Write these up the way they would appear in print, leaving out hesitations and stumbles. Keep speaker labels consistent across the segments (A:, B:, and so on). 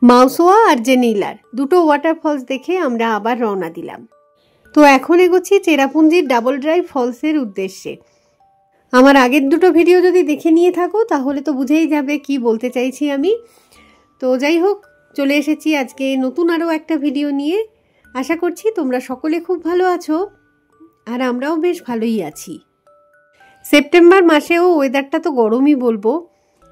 A: মাউসোয়া আর জেনিলার দুটো ওয়াটারফলস দেখে আমরা আবার রওনা দিলাম। তো এখন এগোচ্ছি চেরাপুঞ্জির ডাবল ড্রাইভ ফলসের উদ্দেশ্যে। আমার আগের দুটো ভিডিও যদি দেখে নিয়ে থাকো তাহলে তো বুঝেই যাবে কি বলতে চাইছি আমি। তো যাই হোক, চলে এসেছি আজকে নতুন আরও একটা ভিডিও নিয়ে। আশা করছি তোমরা সকলে খুব ভালো আছো, আর আমরাও বেশ ভালোই আছি। সেপ্টেম্বর মাসেও ওয়েদারটা তো গরমই বলবো,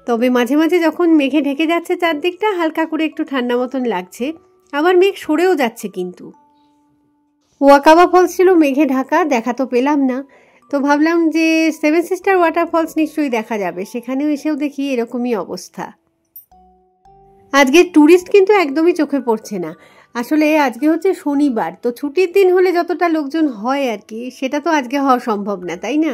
A: তবে মাঝে মাঝে যখন মেঘে ঢেকে যাচ্ছে চারদিকটা, হালকা করে একটু ঠান্ডা মতন লাগছে, আবার মেঘ সরেও যাচ্ছে। কিন্তু ওয়াকাবা ফলস ছিল মেঘে ঢাকা, দেখা তো পেলাম না। তো ভাবলাম যে সেভেন সিস্টার ওয়াটারফলস নিশ্চয়ই দেখা যাবে, সেখানেও এসেও দেখি এরকমই অবস্থা। আজকে ট্যুরিস্ট কিন্তু একদমই চোখে পড়ছে না। আসলে আজকে হচ্ছে শনিবার, তো ছুটির দিন হলে যতটা লোকজন হয় আর কি, সেটা তো আজকে হওয়া সম্ভব না, তাই না?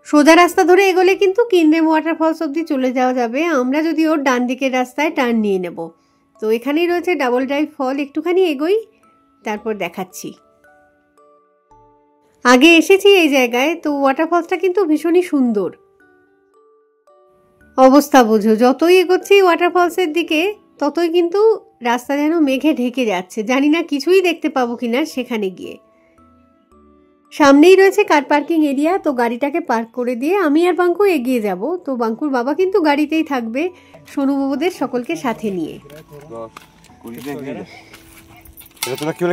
A: সোজা রাস্তা ধরে এগোলে কিন্তু কিনরেম ওয়াটারফলস অব্দি চলে যাওয়া যাবে। আমরা যদিও ডান দিকের রাস্তায় টার্ন নিয়ে নেব। তো এখানেই রয়েছে ডাবল ড্রাইভ ফল, একটুখানি এগোই তারপর দেখাচ্ছি। আগে এসেছি এই জায়গায়, তো ওয়াটারফলসটা কিন্তু ভীষণই সুন্দর। অবস্থা বোঝো, যতই এগোচ্ছি ওয়াটারফলসের দিকে ততই কিন্তু রাস্তা যেন মেঘে ঢেকে যাচ্ছে। জানি না কিছুই দেখতে পাবো কিনা সেখানে গিয়ে। সামনেই রয়েছে কার পার্কিং এরিয়া, তো গাড়িটাকে পার্ক করে দিয়ে আমি আর বাঙ্কু এগিয়ে যাব। তো বাঙ্কুর বাবা কিন্তু গাড়িতেই থাকবে সোনু বাবুদের সকলকে সাথে নিয়ে।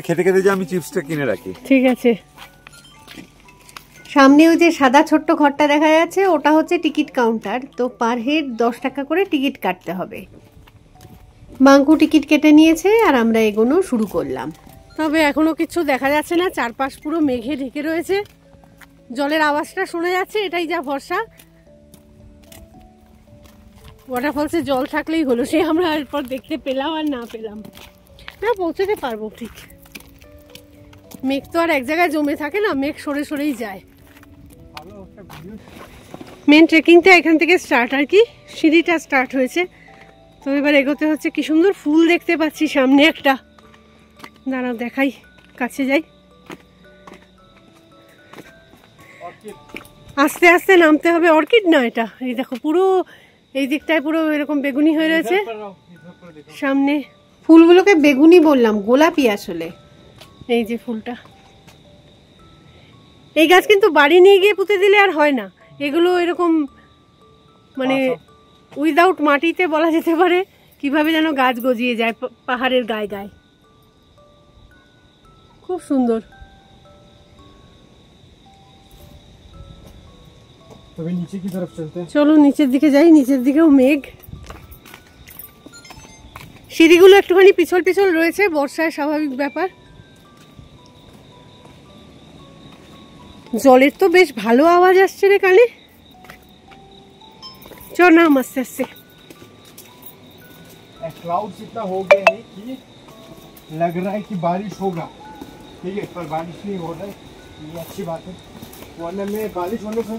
B: খেতে খেতে যে আমি চিপসটা কিনে রাখি।
A: ঠিক আছে। সামনে ওই যে সাদা ছোট্ট ঘরটা দেখা যাচ্ছে, ওটা হচ্ছে টিকিট কাউন্টার। তো পার হেড 10 টাকা করে টিকিট কাটতে হবে। বাঙ্কু টিকিট কেটে নিয়েছে আর আমরা এগোনো শুরু করলাম। তবে এখনো কিছু দেখা যাচ্ছে না, চারপাশ পুরো মেঘে ঢেকে রয়েছে। জলের আওয়াজটা শোনা যাচ্ছে, এটাই যা ভরসা। ওয়াটারফলসে জল থাকলেই হলো, সে আমরা এরপর দেখতে পেলাম আর না পেলাম না, পৌঁছতে পারবো ঠিক। মেঘ তো আর এক জায়গায় জমে থাকে না, মেঘ সরে সরেই যায়। মেন ট্রেকিংটা এখান থেকে স্টার্ট আর কি, সিঁড়িটা স্টার্ট হয়েছে। তো এবার এগোতে হচ্ছে। কি সুন্দর ফুল দেখতে পাচ্ছি সামনে একটা, দাঁড়াও দেখাই, কাছে যাই। আস্তে আস্তে নামতে হবে। অর্কিড না এটা, এই দেখো পুরো এই দিকটায় পুরো এরকম বেগুনি হয়ে রয়েছে সামনে। ফুলগুলোকে বেগুনি বললাম, গোলাপি আসলে। এই যে ফুলটা, এই গাছ কিন্তু বাড়ি নিয়ে গিয়ে পুঁতে দিলে আর হয় না। এগুলো এরকম মানে উইদাউট মাটিতে বলা যেতে পারে, কিভাবে যেন গাছ গজিয়ে যায় পাহাড়ের গায়ে গায়ে। খুব সুন্দর।
B: তবে নিচে কি তরফ চলতে?
A: চলো নিচের দিকে যাই। নিচের দিকেও মেঘ, সিঁড়িগুলো একটুখানি পিছল পিছল রয়েছে, বর্ষায় স্বাভাবিক ব্যাপার। জলের তো বেশ ভালো আওয়াজ আসছে রে কানে। চল নাম আস্তে আস্তে।
B: क्लाउड्स इतना हो गए हैं कि लग रहा है कि बारिश होगा, ठीक है, पर बारिश नहीं हो रहा है। ये अच्छी बात है, वरना मैं बारिश होने से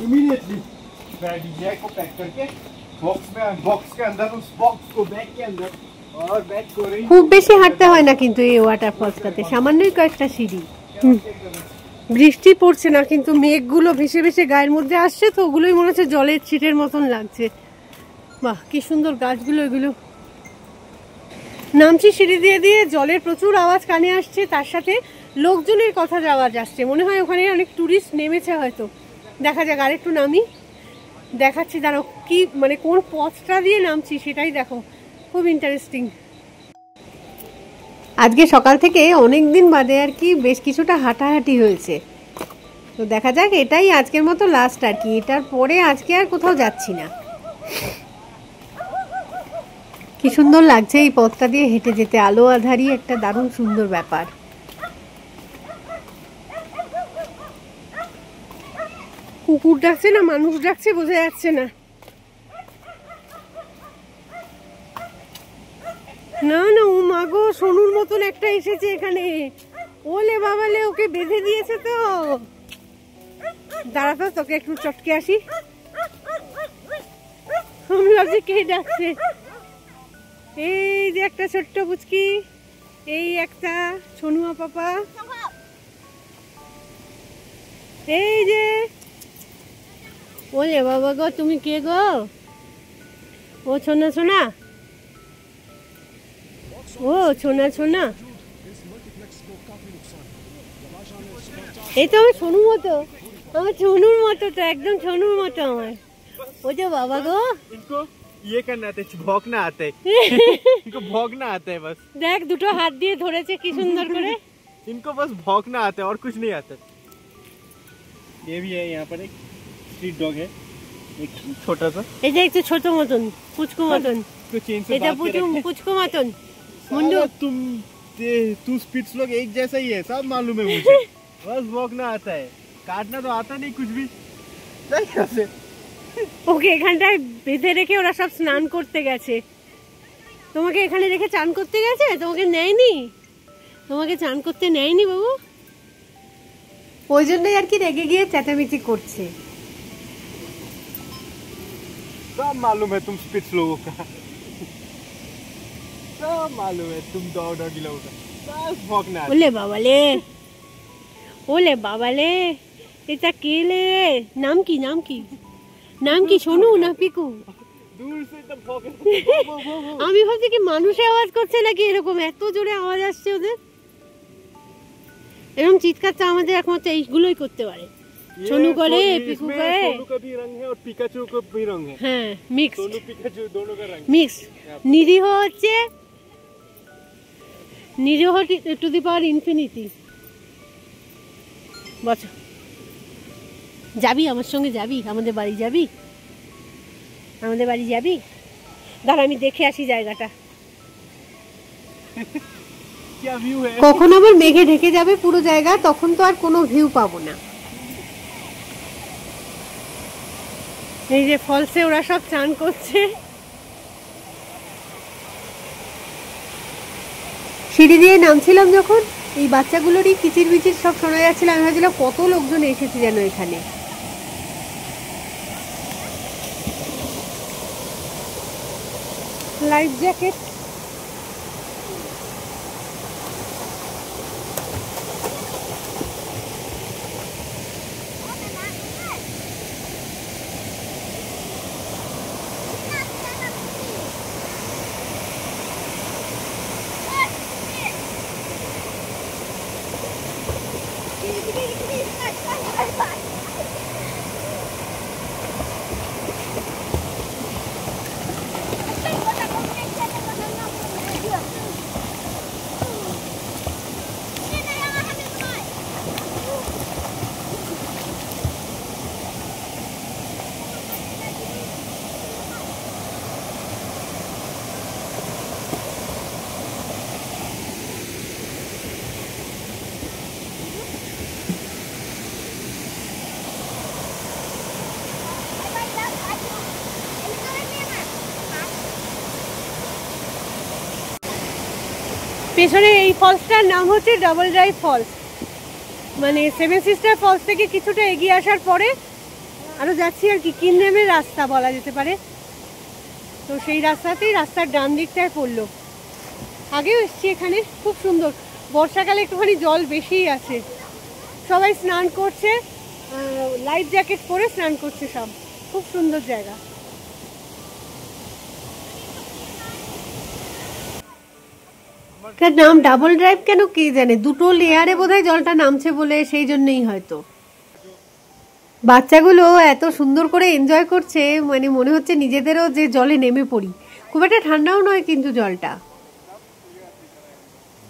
B: इमीडिएटली मैं डीजे को पैक करके बॉक्स के अंदर उस बॉक्स को बैग के अंदर और बैग को रही।
A: খুব বেশি হাঁটতে হয় না কিন্তু এই ওয়াটারফলসটাতে, সামান্যই কয়েকটা সিঁড়ি। বৃষ্টি পড়ছে না কিন্তু মেঘগুলো ভেসে ভেসে গায়ের মধ্যে আসছে, তো ওগুলোই মনে হচ্ছে জলের ছিটের মতন লাগছে। বাহ কি সুন্দর গাছগুলো এগুলো। নামছি সিঁড়ি দিয়ে দিয়ে, জলের প্রচুর আওয়াজ কানে আসছে, তার সাথে লোকজনের কথা আওয়াজ আসছে। মনে হয় ওখানে অনেক টুরিস্ট নেমেছে হয়তো। দেখা যাক, আরেকটু নামি, দেখাচ্ছি দাঁড়াও কি মানে কোন পথটা দিয়ে নামছি সেটাই দেখো, খুব ইন্টারেস্টিং। আজকে সকাল থেকে অনেক দিন বাদে আর কি বেশ কিছুটা হাঁটাহাঁটি হয়েছে। তো দেখা যাক, এটাই আজকের মতো লাস্ট আর কি। এটার পরে আজকে আর কোথাও যাচ্ছি না। কি সুন্দর লাগছে এই পথটা দিয়ে হেঁটে যেতে, আলো আধারি একটা দারুণ সুন্দর ব্যাপার। কুকুর ডাকছে না মানুষ ডাকছে বোঝা যাচ্ছে না। না না, ও মা গো, সোনুর মতন একটা এসেছে এখানে। ওলে বাবালে, ওকে বেঁধে দিয়েছে তো। দাঁড়া তো, তোকে একটু চটকে আসি। আমি ভাবছি কে ডাকছে। এই যে একটা ছোট্ট বুচকি, এই একটা সোনুয়া পাপা, এই যে। ওলে বাবা গো, তুমি কে গো? ও সোনা সোনা, ও সোনা সোনা। এই তো আমার সোনুর মতো, আমার সোনুর মতো তো, একদম সোনুর মতো আমার। ও যে বাবা গো,
B: इनको ये करना आता है, भौंकना आता है। इनको भौंकना आता है बस।
A: দেখ দুটো হাত দিয়ে ধরেছে কি সুন্দর করে।
B: इनको बस भौंकना आता है और कुछ नहीं आता। ये भी है, यहाँ पर एक स्ट्रीट डॉग है, एक छोटा सा।
A: এই যে একটু ছোট মতন, পুচকু মতন।
B: इसको चेन से
A: এটা
B: बांध के रखते हैं।
A: পুচকু মতন। मुंडू
B: साला तू स्पिट्स लोग एक जैसा ही है, सब मालूम है मुझे। बस भौंकना आता है, काटना तो आता नहीं कुछ भी। सही कैसे?
A: ওকে এখানটায় বেঁধে রেখে ওরা সব স্নান করতে গেছে। তোমাকে এখানে রেখে চান করতে গেছে? তোমাকে নেয়নি? তোমাকে চান করতে নেয়নি বাবু? ওই জন্যই আর কি রেগে গিয়ে চেঁচামেচি করছে।
B: सब मालूम है तुम स्पिट्स लोगों का। सब मालूम है तुम डॉगी लोगों का। बस भौंकना आता है।
A: ওলে বাবালে, ওলে বাবালে, এটা কে লে? নাম কি, নাম কি, নাম কি? সোনু না পিকু?
B: दूर से एकदम भौंक।
A: আমি ভাবছি কি মানুষে আওয়াজ করছে নাকি, এরকম এত জোরে আওয়াজ আসছে ওদের। এরকম চিৎকারটা আমাদের একমাত্র এইগুলোই করতে পারে। সোনু করে, পিকু করে।
B: सोनू का भी रंग है और पिकाचू का भी रंग है।
A: হ্যাঁ, মিক্স,
B: सोनू पिकाचू दोनों का रंग।
A: মিক্স। নিরীহ হচ্ছে নিরীহ টু দি পাওয়ার ইনফিনিটি। বসো, যাবি আমার সঙ্গে? যাবি আমাদের বাড়ি? যাবি আমাদের বাড়ি? যাবি? দাঁড়া আমি দেখে আসি জায়গাটা।
B: क्या व्यू है?
A: কখন আবার মেঘে ঢেকে যাবে পুরো জায়গা, তখন তো আর কোনো ভিউ পাবো না। এই যে ফলসে ওরা সব চান করছে। সিঁড়ি দিয়ে নামছিলাম যখন, এই বাচ্চাগুলোরই কিচির বিচির সব শোনা যাচ্ছিল। আমি ভাবছিলাম কত লোকজন এসেছে যেন এখানে। লাইফ জ্যাকেট, পেছনে এই ফলসটার নাম হচ্ছে ডাবল ড্রাইভ ফলস। মানে সেভেন সিস্টার ফলস থেকে কিছুটা এগিয়ে আসার পরে আরও যাচ্ছি আর কি, কিনডেমের রাস্তা বলা যেতে পারে। তো সেই রাস্তাতেই, রাস্তার ডান দিকটায় পড়লো। আগেও এসছি এখানে, খুব সুন্দর। বর্ষাকালে একটুখানি জল বেশিই আছে। সবাই স্নান করছে, লাইফ জ্যাকেট পরে স্নান করছে সব। খুব সুন্দর জায়গা। তার নাম ডাবল ড্রাইভ কেন কে জানে, দুটো লেয়ারে বোধহয় জলটা নামছে বলে, সেই জন্যই হয়তো। বাচ্চাগুলো এত সুন্দর করে এনজয় করছে, মানে মনে হচ্ছে নিজেদেরও যে জলে নেমে পড়ি। খুব একটা ঠান্ডাও নয় কিন্তু জলটা।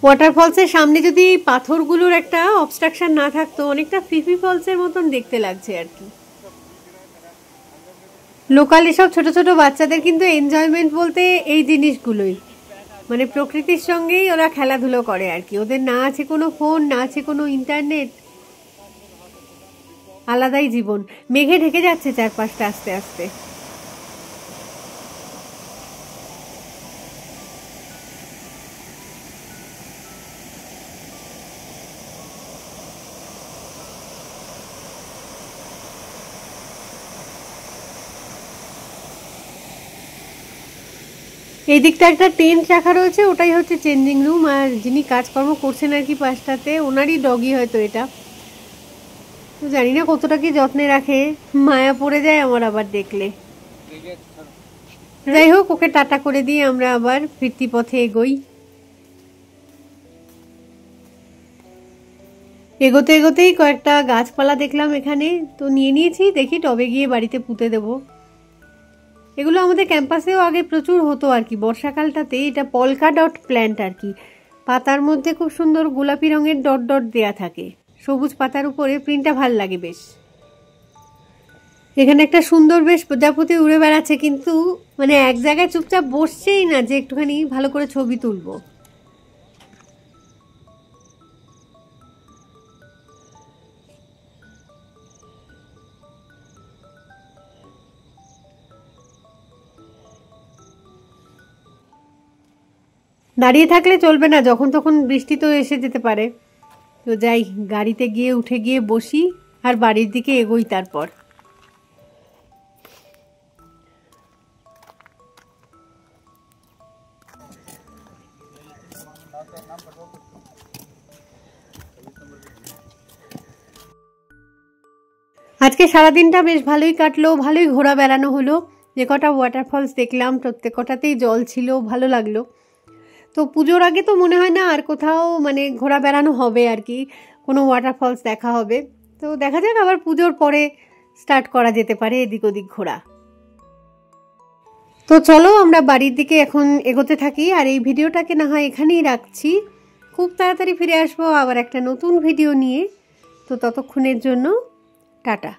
A: ওয়াটারফলসের সামনে যদি পাথরগুলোর একটা অবস্ট্রাকশন না থাকতো, অনেকটা ফিফি ফলসের মতন দেখতে লাগছে আর কি। লোকাল এসব ছোট ছোট বাচ্চাদের কিন্তু এনজয়মেন্ট বলতে এই জিনিসগুলোই, মানে প্রকৃতির সঙ্গেই ওরা খেলাধুলো করে আর কি। ওদের না আছে কোনো ফোন, না আছে কোনো ইন্টারনেট, আলাদাই জীবন। মেঘে ঢেকে যাচ্ছে চারপাশটা আস্তে আস্তে। এই দিকটা একটা টেন্ট রাখা রয়েছে, ওটাই হচ্ছে চেঞ্জিং রুম। আর যিনি কাজকর্ম করছেন আর কি পাশটাতে, ওনারই ডগি হয়তো এটা। তো জানি না কতটা কি যত্নে রাখে, মায়া পড়ে যায় আমার আবার দেখলে। যাই হোক, ওকে টাটা করে দিয়ে আমরা আবার ফিরতি পথে এগোই। এগোতে এগোতেই কয়েকটা গাছপালা দেখলাম এখানে, তো নিয়ে নিয়েছি, দেখি টবে গিয়ে বাড়িতে পুঁতে দেব। এগুলো আমাদের ক্যাম্পাসেও আগে প্রচুর হতো আর কি বর্ষাকালটাতে। এটা পলকা ডট প্ল্যান্ট আর কি, পাতার মধ্যে খুব সুন্দর গোলাপি রঙের ডট ডট দেয়া থাকে, সবুজ পাতার উপরে প্রিন্টটা ভাল লাগে বেশ। এখানে একটা সুন্দর বেশ প্রজাপতি উড়ে বেড়াচ্ছে, কিন্তু মানে এক জায়গায় চুপচাপ বসছেই না যে একটুখানি ভালো করে ছবি তুলবো। দাঁড়িয়ে থাকলে চলবে না, যখন তখন বৃষ্টি তো এসে যেতে পারে। তো যাই, গাড়িতে গিয়ে উঠে গিয়ে বসি আর বাড়ির দিকে এগোই। তারপর আজকে সারাদিনটা বেশ ভালোই কাটলো, ভালোই ঘোরা বেড়ানো হলো। যে কটা ওয়াটারফলস দেখলাম প্রত্যেক কটাতেই জল ছিল, ভালো লাগলো। তো পুজোর আগে তো মনে হয় না আর কোথাও মানে ঘোরা বেড়ানো হবে আর কি, কোনো ওয়াটারফলস দেখা হবে। তো দেখা যাক, আবার পুজোর পরে স্টার্ট করা যেতে পারে এদিক ওদিক ঘোরা। তো চলো আমরা বাড়ির দিকে এখন এগোতে থাকি, আর এই ভিডিওটাকে না হয় এখানেই রাখছি। খুব তাড়াতাড়ি ফিরে আসবো আবার একটা নতুন ভিডিও নিয়ে। তো ততক্ষণের জন্য টাটা।